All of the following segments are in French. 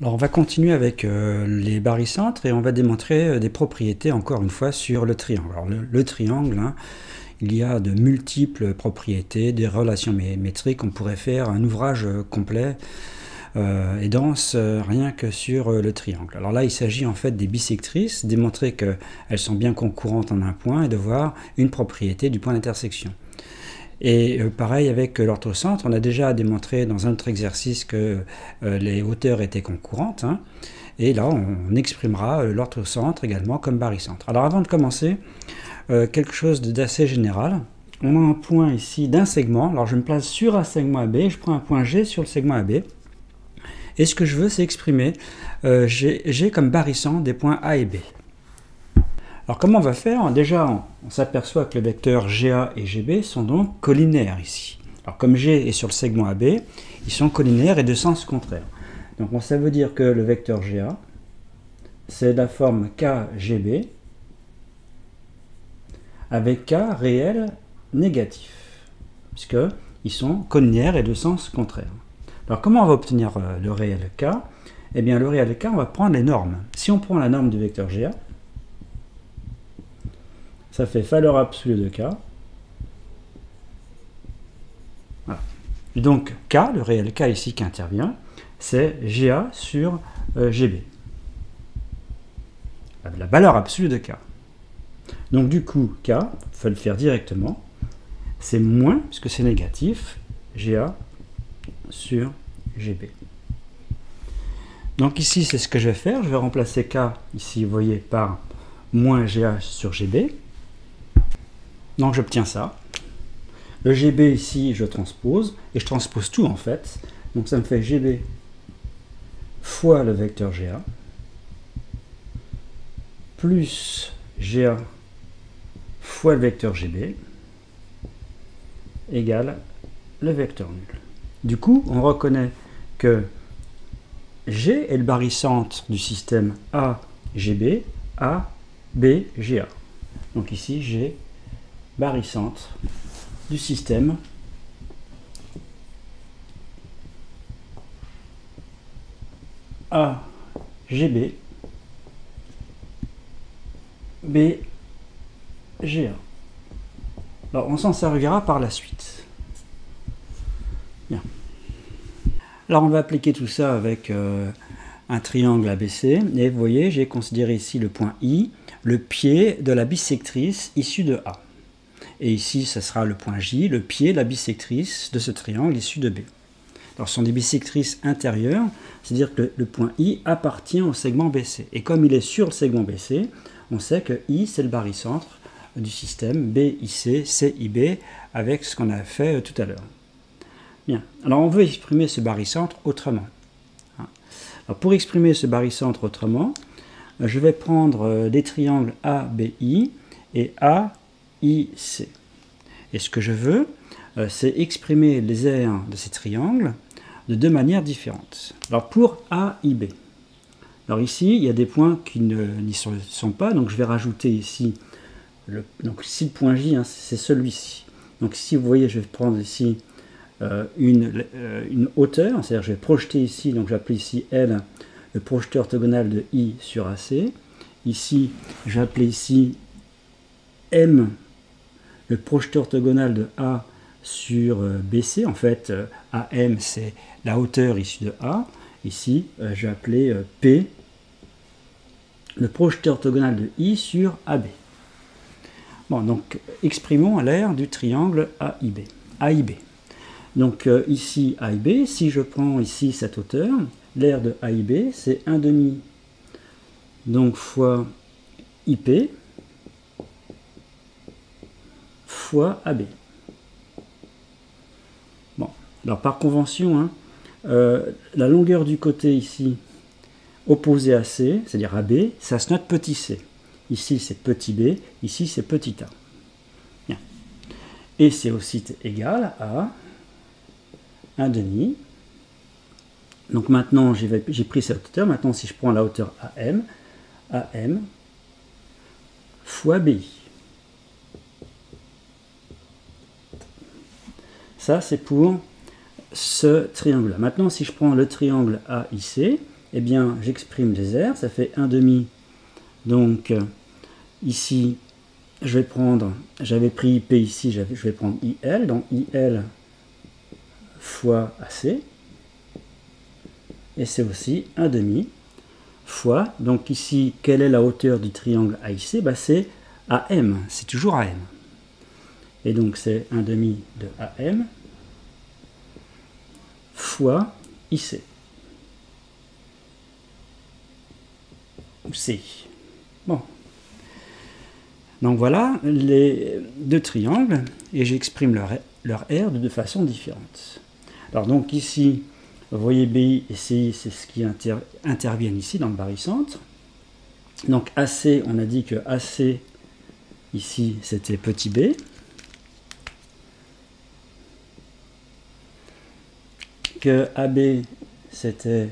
Alors on va continuer avec les barycentres et on va démontrer des propriétés encore une fois sur le triangle. Alors le triangle, hein, il y a de multiples propriétés, des relations métriques. On pourrait faire un ouvrage complet et dense rien que sur le triangle. Alors là il s'agit en fait des bisectrices, démontrer qu'elles sont bien concurrentes en un point et de voir une propriété du point d'intersection. Et pareil avec l'orthocentre, on a déjà démontré dans un autre exercice que les hauteurs étaient concurrentes, hein, et là on exprimera l'orthocentre également comme barycentre. Alors avant de commencer, quelque chose d'assez général. On a un point ici d'un segment, alors je me place sur un segment AB, je prends un point G sur le segment AB, et ce que je veux c'est exprimer G comme barycentre des points A et B. Alors comment on va faire? Déjà, on s'aperçoit que les vecteurs GA et GB sont donc collinaires ici. Alors comme G est sur le segment AB, ils sont collinaires et de sens contraire. Donc ça veut dire que le vecteur GA, c'est la forme KGB avec K réel négatif, puisqu'ils sont collinaires et de sens contraire. Alors comment on va obtenir le réel K? Eh bien le réel K, on va prendre les normes. Si on prend la norme du vecteur GA, ça fait valeur absolue de K. Voilà. Donc K, le réel K ici qui intervient, c'est GA sur GB. La valeur absolue de K. Donc du coup, K, il faut le faire directement, c'est moins, puisque c'est négatif, GA sur GB. Donc ici, c'est ce que je vais faire. Je vais remplacer K, ici, vous voyez, par moins GA sur GB. Donc j'obtiens ça. Le GB ici, je transpose, et je transpose tout en fait. Donc ça me fait GB fois le vecteur GA, plus GA fois le vecteur GB, égale le vecteur nul. Du coup, on reconnaît que G est le barycentre du système AGB, ABGA. Donc ici, G barycentre du système AGB BGA. Alors on s'en servira par la suite. Bien. Alors on va appliquer tout ça avec un triangle ABC, et vous voyez, j'ai considéré ici le point I, le pied de la bisectrice issue de A. Et ici, ce sera le point J, le pied, la bisectrice de ce triangle issu de B. Alors, ce sont des bisectrices intérieures, c'est-à-dire que le point I appartient au segment BC. Et comme il est sur le segment BC, on sait que I, c'est le barycentre du système BIC, CIB, avec ce qu'on a fait tout à l'heure. Bien. Alors, on veut exprimer ce barycentre autrement. Alors, pour exprimer ce barycentre autrement, je vais prendre des triangles ABI et AIC. Et ce que je veux, c'est exprimer les aires de ces triangles de deux manières différentes. Alors pour A, I, B. Alors ici, il y a des points qui n'y sont pas, donc je vais rajouter ici, donc ici le point J, hein, c'est celui-ci. Donc ici, vous voyez, je vais prendre ici une hauteur, c'est-à-dire je vais projeter ici, donc j'appelle ici L, le projeteur orthogonal de I sur AC. Ici, je vais appeler ici M, le projeteur orthogonal de A sur BC. En fait, AM, c'est la hauteur issue de A. Ici, je vais appeler P, le projeteur orthogonal de I sur AB. Bon, donc, exprimons l'aire du triangle AIB. AIB. Donc, ici, AIB, si je prends ici cette hauteur, l'aire de AIB, c'est 1,5, donc, fois IP, fois AB. Bon, alors par convention, hein, la longueur du côté ici, opposée à C, c'est-à-dire AB, ça se note petit c. Ici c'est petit b, ici c'est petit a. Bien. Et c'est aussi égal à 1,5. Donc maintenant j'ai pris cette hauteur, maintenant si je prends la hauteur AM fois BI. Ça, c'est pour ce triangle-là. Maintenant, si je prends le triangle AIC, eh bien j'exprime des aires, ça fait 1 demi. Donc ici, je vais prendre, j'avais pris IP ici, je vais prendre IL, donc IL fois AC, et c'est aussi 1 demi fois, donc ici, quelle est la hauteur du triangle AIC? Bah, c'est AM, c'est toujours AM. Et donc c'est 1 demi de AM fois IC. Ou C. Bon. Donc voilà les deux triangles, et j'exprime leur aire de deux façons différentes. Alors donc ici, vous voyez BI et CI, c'est ce qui interviennent ici dans le barycentre. Donc AC, on a dit que AC, ici, c'était petit b. Que AB, c'était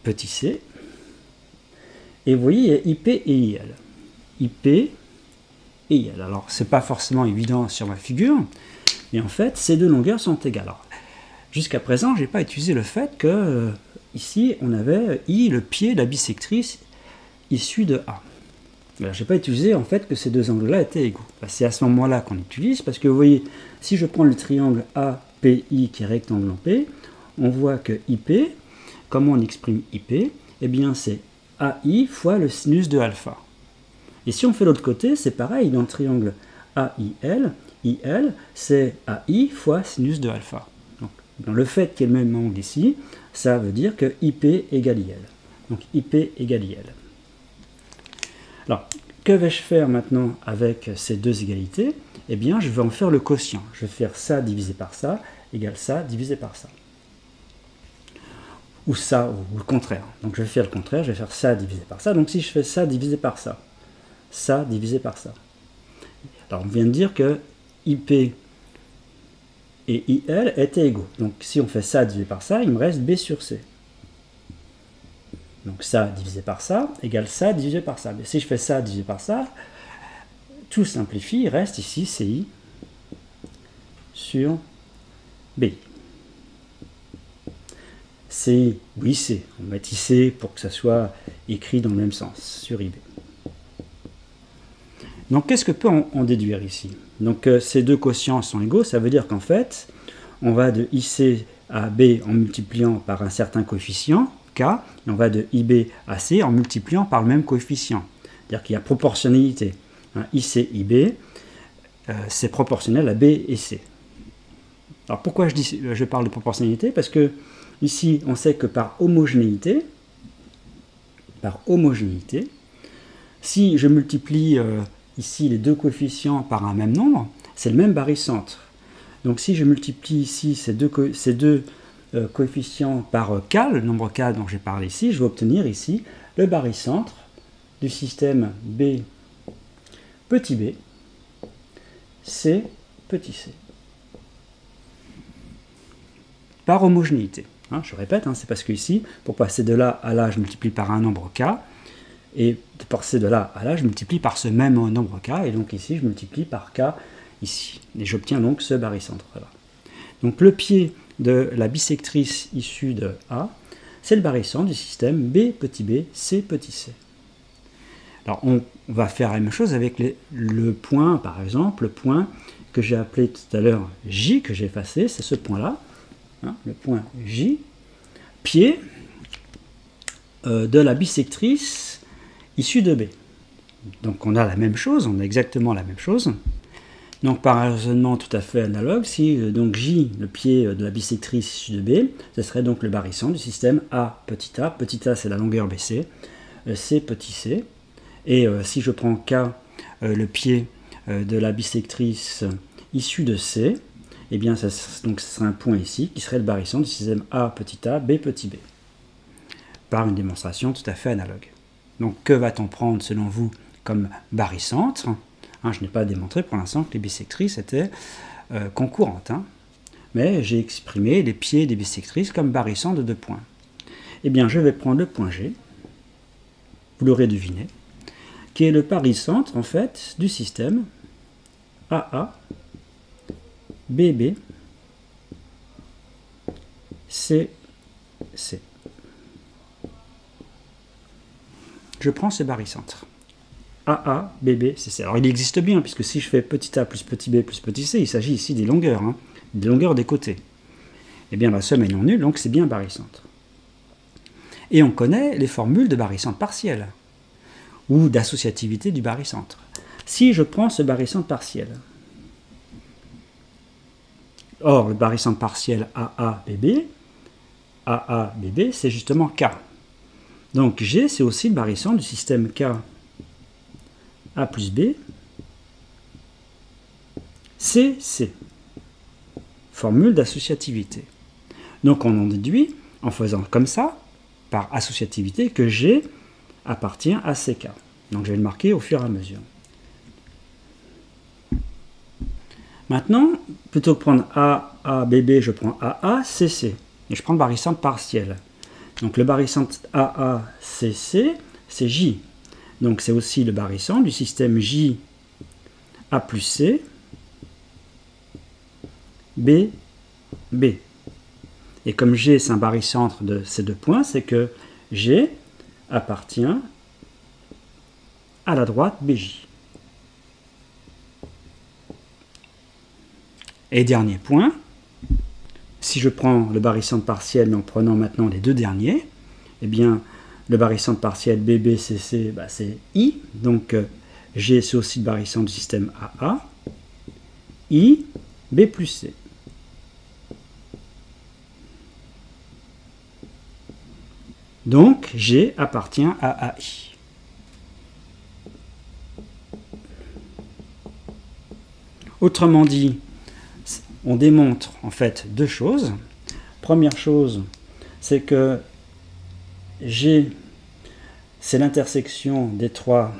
petit c. Et vous voyez, il y a IP et IL. IP et IL. Alors, c'est pas forcément évident sur ma figure, mais en fait, ces deux longueurs sont égales. Jusqu'à présent, je n'ai pas utilisé le fait que ici, on avait I, le pied de la bisectrice issu de A. Je n'ai pas utilisé en fait que ces deux angles-là étaient égaux. C'est à ce moment-là qu'on utilise, parce que vous voyez, si je prends le triangle API qui est rectangle en P, on voit que IP, comment on exprime IP? Eh bien, c'est AI fois le sinus de alpha. Et si on fait l'autre côté, c'est pareil, dans le triangle AIL, IL, c'est AI fois sinus de alpha. Donc, dans le fait qu'il y ait le même angle ici, ça veut dire que IP égale IL. Donc IP égale IL. Alors, que vais-je faire maintenant avec ces deux égalités? Eh bien, je vais en faire le quotient. Je vais faire ça divisé par ça, égale ça divisé par ça. Ou ça, ou le contraire. Donc je vais faire le contraire, je vais faire ça divisé par ça. Donc si je fais ça divisé par ça, ça divisé par ça. Alors on vient de dire que IP et IL étaient égaux. Donc si on fait ça divisé par ça, il me reste B sur C. Donc ça divisé par ça égale ça divisé par ça. Mais si je fais ça divisé par ça, tout simplifie, il reste ici CI sur BI. CI ou IC, on va mettre IC pour que ça soit écrit dans le même sens, sur IB. Donc qu'est-ce que peut en déduire ici? Donc ces deux quotients sont égaux, ça veut dire qu'en fait, on va de IC à B en multipliant par un certain coefficient, K, et on va de IB à C en multipliant par le même coefficient. C'est-à-dire qu'il y a proportionnalité. IC, IB, c'est proportionnel à B et C. Alors pourquoi je parle de proportionnalité? Parce que ici, on sait que par homogénéité, si je multiplie ici les deux coefficients par un même nombre, c'est le même barycentre. Donc si je multiplie ici ces deux coefficients par K, le nombre K dont j'ai parlé ici, je vais obtenir ici le barycentre du système B petit b, C petit c. Par homogénéité. Je répète, c'est parce que ici, pour passer de là à là, je multiplie par un nombre K, et de passer de là à là, je multiplie par ce même nombre K, et donc ici, je multiplie par K ici. Et j'obtiens donc ce barycentre-là. Donc le pied de la bisectrice issue de A, c'est le barycentre du système B petit b, C petit c. Alors on va faire la même chose avec le point, par exemple, le point que j'ai appelé tout à l'heure J, que j'ai effacé, c'est ce point-là. Le point J, pied de la bisectrice issue de B. Donc on a la même chose, on a exactement la même chose. Donc par un raisonnement tout à fait analogue, si donc J, le pied de la bisectrice issue de B, ce serait donc le barycentre du système A petit a c'est la longueur BC, C petit c, et si je prends K, le pied de la bisectrice issue de C, eh bien, donc ce serait un point ici qui serait le barycentre du système A petit a, B petit b, par une démonstration tout à fait analogue. Donc, que va-t-on prendre selon vous comme barycentre? Je n'ai pas démontré pour l'instant que les bisectrices étaient concurrentes, mais j'ai exprimé les pieds des bisectrices comme barycentre de deux points. Eh bien, je vais prendre le point G, vous l'aurez deviné, qui est le barycentre en fait du système AA, BB, C, C. Je prends ce barycentre. AA, BB, CC. Alors il existe bien, puisque si je fais petit a plus petit b plus petit c, il s'agit ici des longueurs, hein, des longueurs des côtés. Eh bien la somme est non nulle, donc c'est bien un barycentre. Et on connaît les formules de barycentre partiel, ou d'associativité du barycentre. Si je prends ce barycentre partiel, or le barycentre partiel AA, BB, c'est justement K. Donc G, c'est aussi le barycentre du système K, A plus B, C, C. Formule d'associativité. Donc on en déduit, en faisant comme ça, par associativité, que G appartient à CK. Donc je vais le marquer au fur et à mesure. Maintenant, plutôt que prendre A, B, je prends AA, CC. Et je prends le barycentre partiel. Donc le barycentre AA, CC, c'est J. Donc c'est aussi le barycentre du système J, A plus C, B, B. Et comme G c'est un barycentre de ces deux points, c'est que G appartient à la droite BJ. Et dernier point, si je prends le barycentre partiel, mais en prenant maintenant les deux derniers, eh bien, le barycentre partiel BBCC, bah, c'est I. Donc, G, c'est aussi le barycentre du système AA. I, B plus C. Donc, G appartient à AI. Autrement dit, on démontre en fait deux choses. Première chose, c'est que G, c'est l'intersection des trois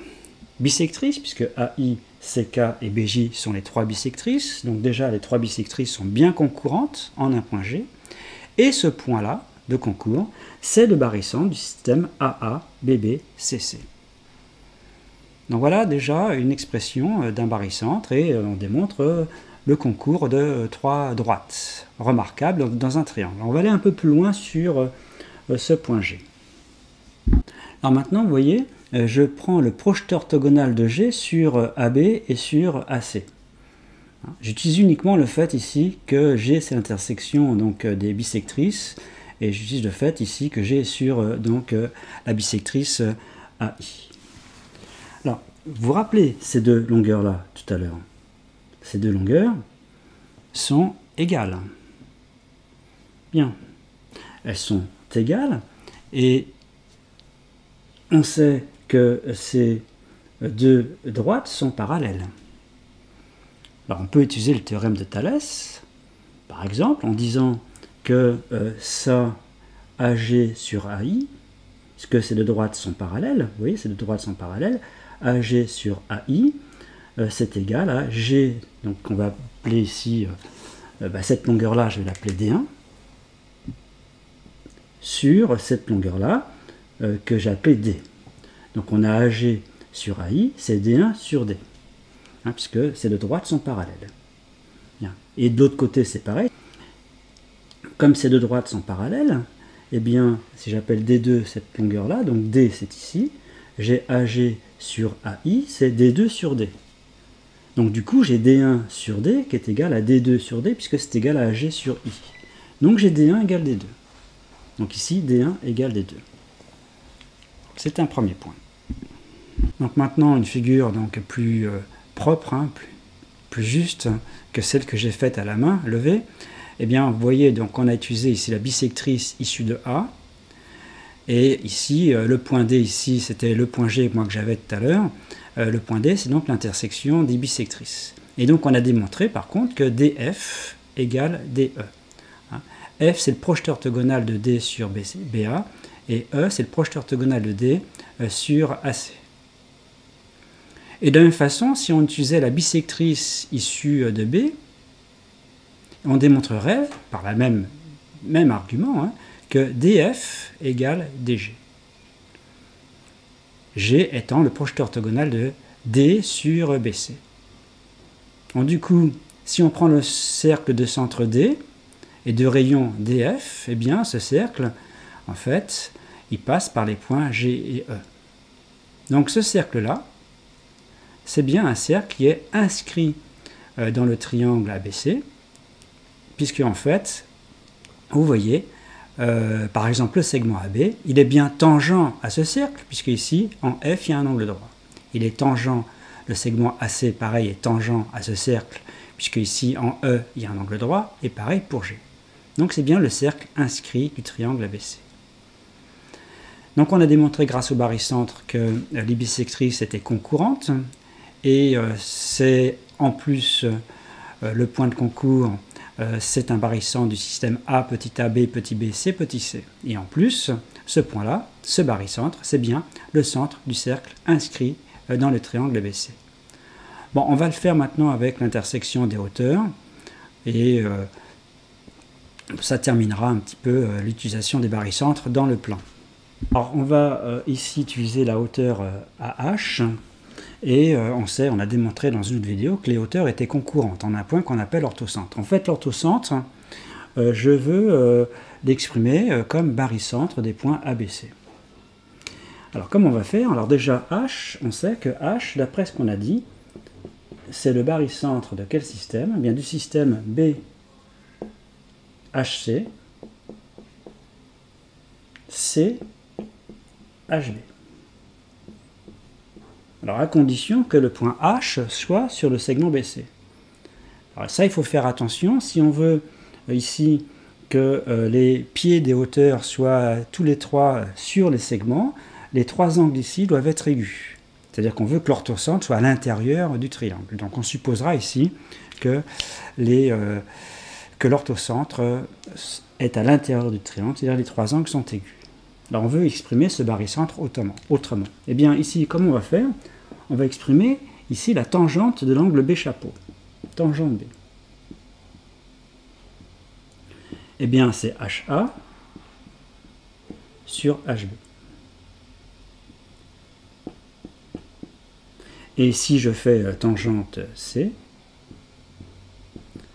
bisectrices, puisque AI, CK et BJ sont les trois bisectrices. Donc déjà, les trois bisectrices sont bien concurrentes en un point G. Et ce point-là, de concours, c'est le barycentre du système AA, BB, CC. Donc voilà déjà une expression d'un barycentre et on démontre le concours de trois droites remarquables dans un triangle. On va aller un peu plus loin sur ce point G. Alors maintenant, vous voyez, je prends le projeteur orthogonal de G sur AB et sur AC. J'utilise uniquement le fait ici que G c'est l'intersection donc des bisectrices et j'utilise le fait ici que G est sur donc la bisectrice AI. Alors, vous vous rappelez ces deux longueurs là tout à l'heure. Ces deux longueurs sont égales. Bien, elles sont égales et on sait que ces deux droites sont parallèles. Alors on peut utiliser le théorème de Thalès, par exemple, en disant que ça AG sur AI, puisque ces deux droites sont parallèles, vous voyez, ces deux droites sont parallèles, AG sur AI, c'est égal à G, donc on va appeler ici, cette longueur-là, je vais l'appeler D1, sur cette longueur-là, que j'ai appelée D. Donc on a AG sur AI, c'est D1 sur D, hein, puisque ces deux droites sont parallèles. Bien. Et de l'autre côté, c'est pareil. Comme ces deux droites sont parallèles, eh bien, si j'appelle D2 cette longueur-là, donc D c'est ici, j'ai AG sur AI, c'est D2 sur D. Donc du coup, j'ai D1 sur D qui est égal à D2 sur D, puisque c'est égal à AG sur I. Donc j'ai D1 égale D2. Donc ici, D1 égale D2. C'est un premier point. Donc maintenant, une figure donc, plus propre, hein, plus juste que celle que j'ai faite à la main, levée. Eh bien, vous voyez, donc on a utilisé ici la bisectrice issue de A. Et ici, le point D, ici, c'était le point G moi, que j'avais tout à l'heure. Le point D, c'est donc l'intersection des bisectrices. Et donc, on a démontré, par contre, que DF égale DE. Hein. F, c'est le projeteur orthogonal de D sur BA. Et E, c'est le projeteur orthogonal de D sur AC. Et de la même façon, si on utilisait la bisectrice issue de B, on démontrerait, par le même argument, hein, que DF égale DG. G étant le projeteur orthogonal de D sur BC. Donc, du coup, si on prend le cercle de centre D et de rayon DF, eh bien ce cercle en fait, il passe par les points G et E. Donc ce cercle-là, c'est bien un cercle qui est inscrit dans le triangle ABC, puisque en fait, vous voyez, par exemple le segment AB, il est bien tangent à ce cercle, puisque ici, en F, il y a un angle droit. Il est tangent, le segment AC, pareil, est tangent à ce cercle, puisque ici, en E, il y a un angle droit, et pareil pour G. Donc c'est bien le cercle inscrit du triangle ABC. Donc on a démontré grâce au barycentre que les bisectrices étaient concurrentes, et c'est en plus le point de concours, c'est un barycentre du système A, petit a, B, petit b, C, petit c. Et en plus, ce point-là, ce barycentre, c'est bien le centre du cercle inscrit dans le triangle ABC. Bon, on va le faire maintenant avec l'intersection des hauteurs, et ça terminera un petit peu l'utilisation des barycentres dans le plan. Alors on va ici utiliser la hauteur AH, et on a démontré dans une autre vidéo que les hauteurs étaient concurrentes en un point qu'on appelle l'orthocentre. En fait, l'orthocentre, je veux l'exprimer comme barycentre des points ABC. Alors comment on va faire? Alors déjà H, on sait que H, d'après ce qu'on a dit, c'est le barycentre de quel système? Eh bien du système BHC, CHB. Alors à condition que le point H soit sur le segment BC. Alors ça, il faut faire attention. Si on veut ici que les pieds des hauteurs soient tous les trois sur les segments, les trois angles ici doivent être aigus. C'est-à-dire qu'on veut que l'orthocentre soit à l'intérieur du triangle. Donc on supposera ici que l'orthocentre est à l'intérieur du triangle, c'est-à-dire les trois angles sont aigus. Alors on veut exprimer ce barycentre autrement. Eh bien ici, comment on va faire? On va exprimer ici la tangente de l'angle B chapeau. Tangente B. Eh bien c'est HA sur HB. Et si je fais tangente C,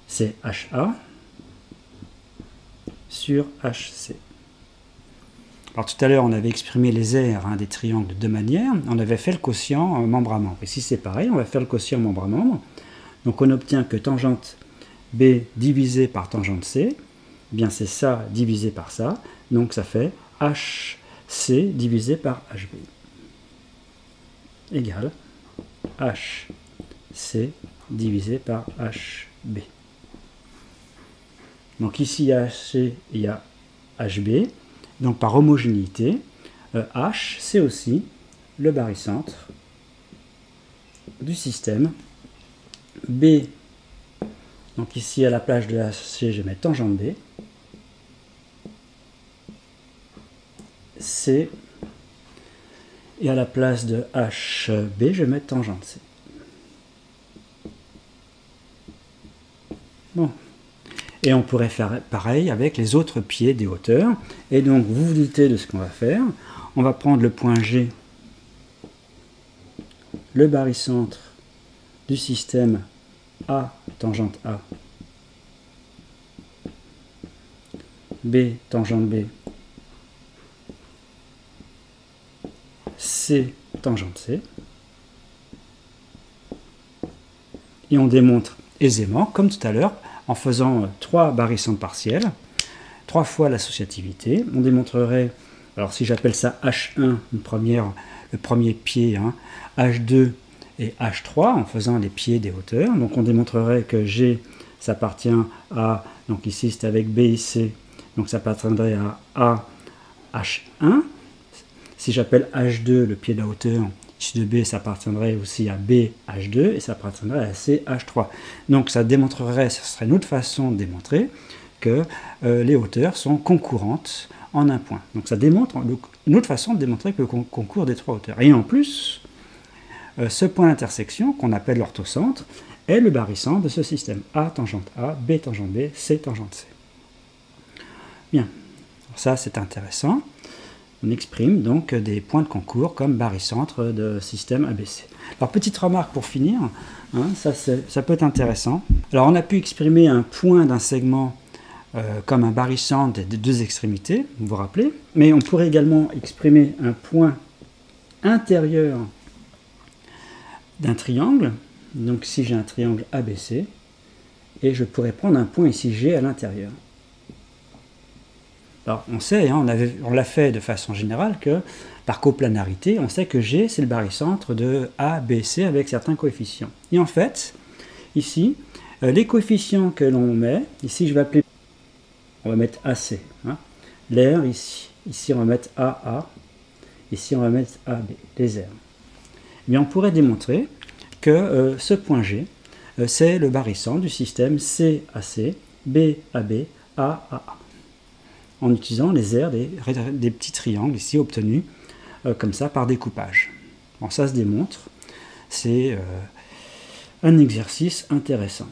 c'est HA sur HC. Alors tout à l'heure, on avait exprimé les aires des triangles de deux manières. On avait fait le quotient membre à membre. Ici, c'est pareil, on va faire le quotient membre à membre. Donc on obtient que tangente B divisé par tangente C, eh bien c'est ça divisé par ça. Donc ça fait HC divisé par HB égale HC divisé par HB. Donc ici, il y a HC, il y a HB. Donc par homogénéité, H, c'est aussi le barycentre du système B. Donc ici, à la place de HC, je mets tangente B. C. Et à la place de HB, je vais mettre tangente C. Bon. Et on pourrait faire pareil avec les autres pieds des hauteurs. Et donc, vous vous doutez de ce qu'on va faire. On va prendre le point G, le barycentre du système A, tangente A, B, tangente B, C, tangente C. Et on démontre aisément, comme tout à l'heure, en faisant trois barycentres partiels, 3 fois l'associativité. On démontrerait, alors si j'appelle ça H1, le premier pied, H2 et H3, en faisant les pieds des hauteurs. Donc on démontrerait que G, ça appartient à, donc ici c'est avec B et C, donc ça appartiendrait à H1. Si j'appelle H2 le pied de la hauteur, ici de B, ça appartiendrait aussi à BH2 et ça appartiendrait à CH3. Donc ça démontrerait, ce serait une autre façon de démontrer que les hauteurs sont concurrentes en un point. Donc ça démontre une autre façon de démontrer que le concours des trois hauteurs. Et en plus, ce point d'intersection qu'on appelle l'orthocentre est le barycentre de ce système A tangente A, B tangente B, C tangente C. Bien, alors ça c'est intéressant. On exprime donc des points de concours comme barycentre de système ABC. Alors petite remarque pour finir, ça peut être intéressant. Alors on a pu exprimer un point d'un segment comme un barycentre des deux extrémités, vous vous rappelez. Mais on pourrait également exprimer un point intérieur d'un triangle. Donc si j'ai un triangle ABC, et je pourrais prendre un point ici G à l'intérieur. Alors on sait, hein, on l'a fait de façon générale, que par coplanarité, on sait que G c'est le barycentre de ABC avec certains coefficients. Et en fait, ici, les coefficients que l'on met, ici je vais appeler, on va mettre AC, hein, l'air ici, ici on va mettre AA, ici on va mettre AB, les airs. Mais on pourrait démontrer que ce point G, c'est le barycentre du système CAC, BAB, AAA, en utilisant les aires des petits triangles ici obtenus comme ça par découpage. Bon, ça se démontre, c'est un exercice intéressant.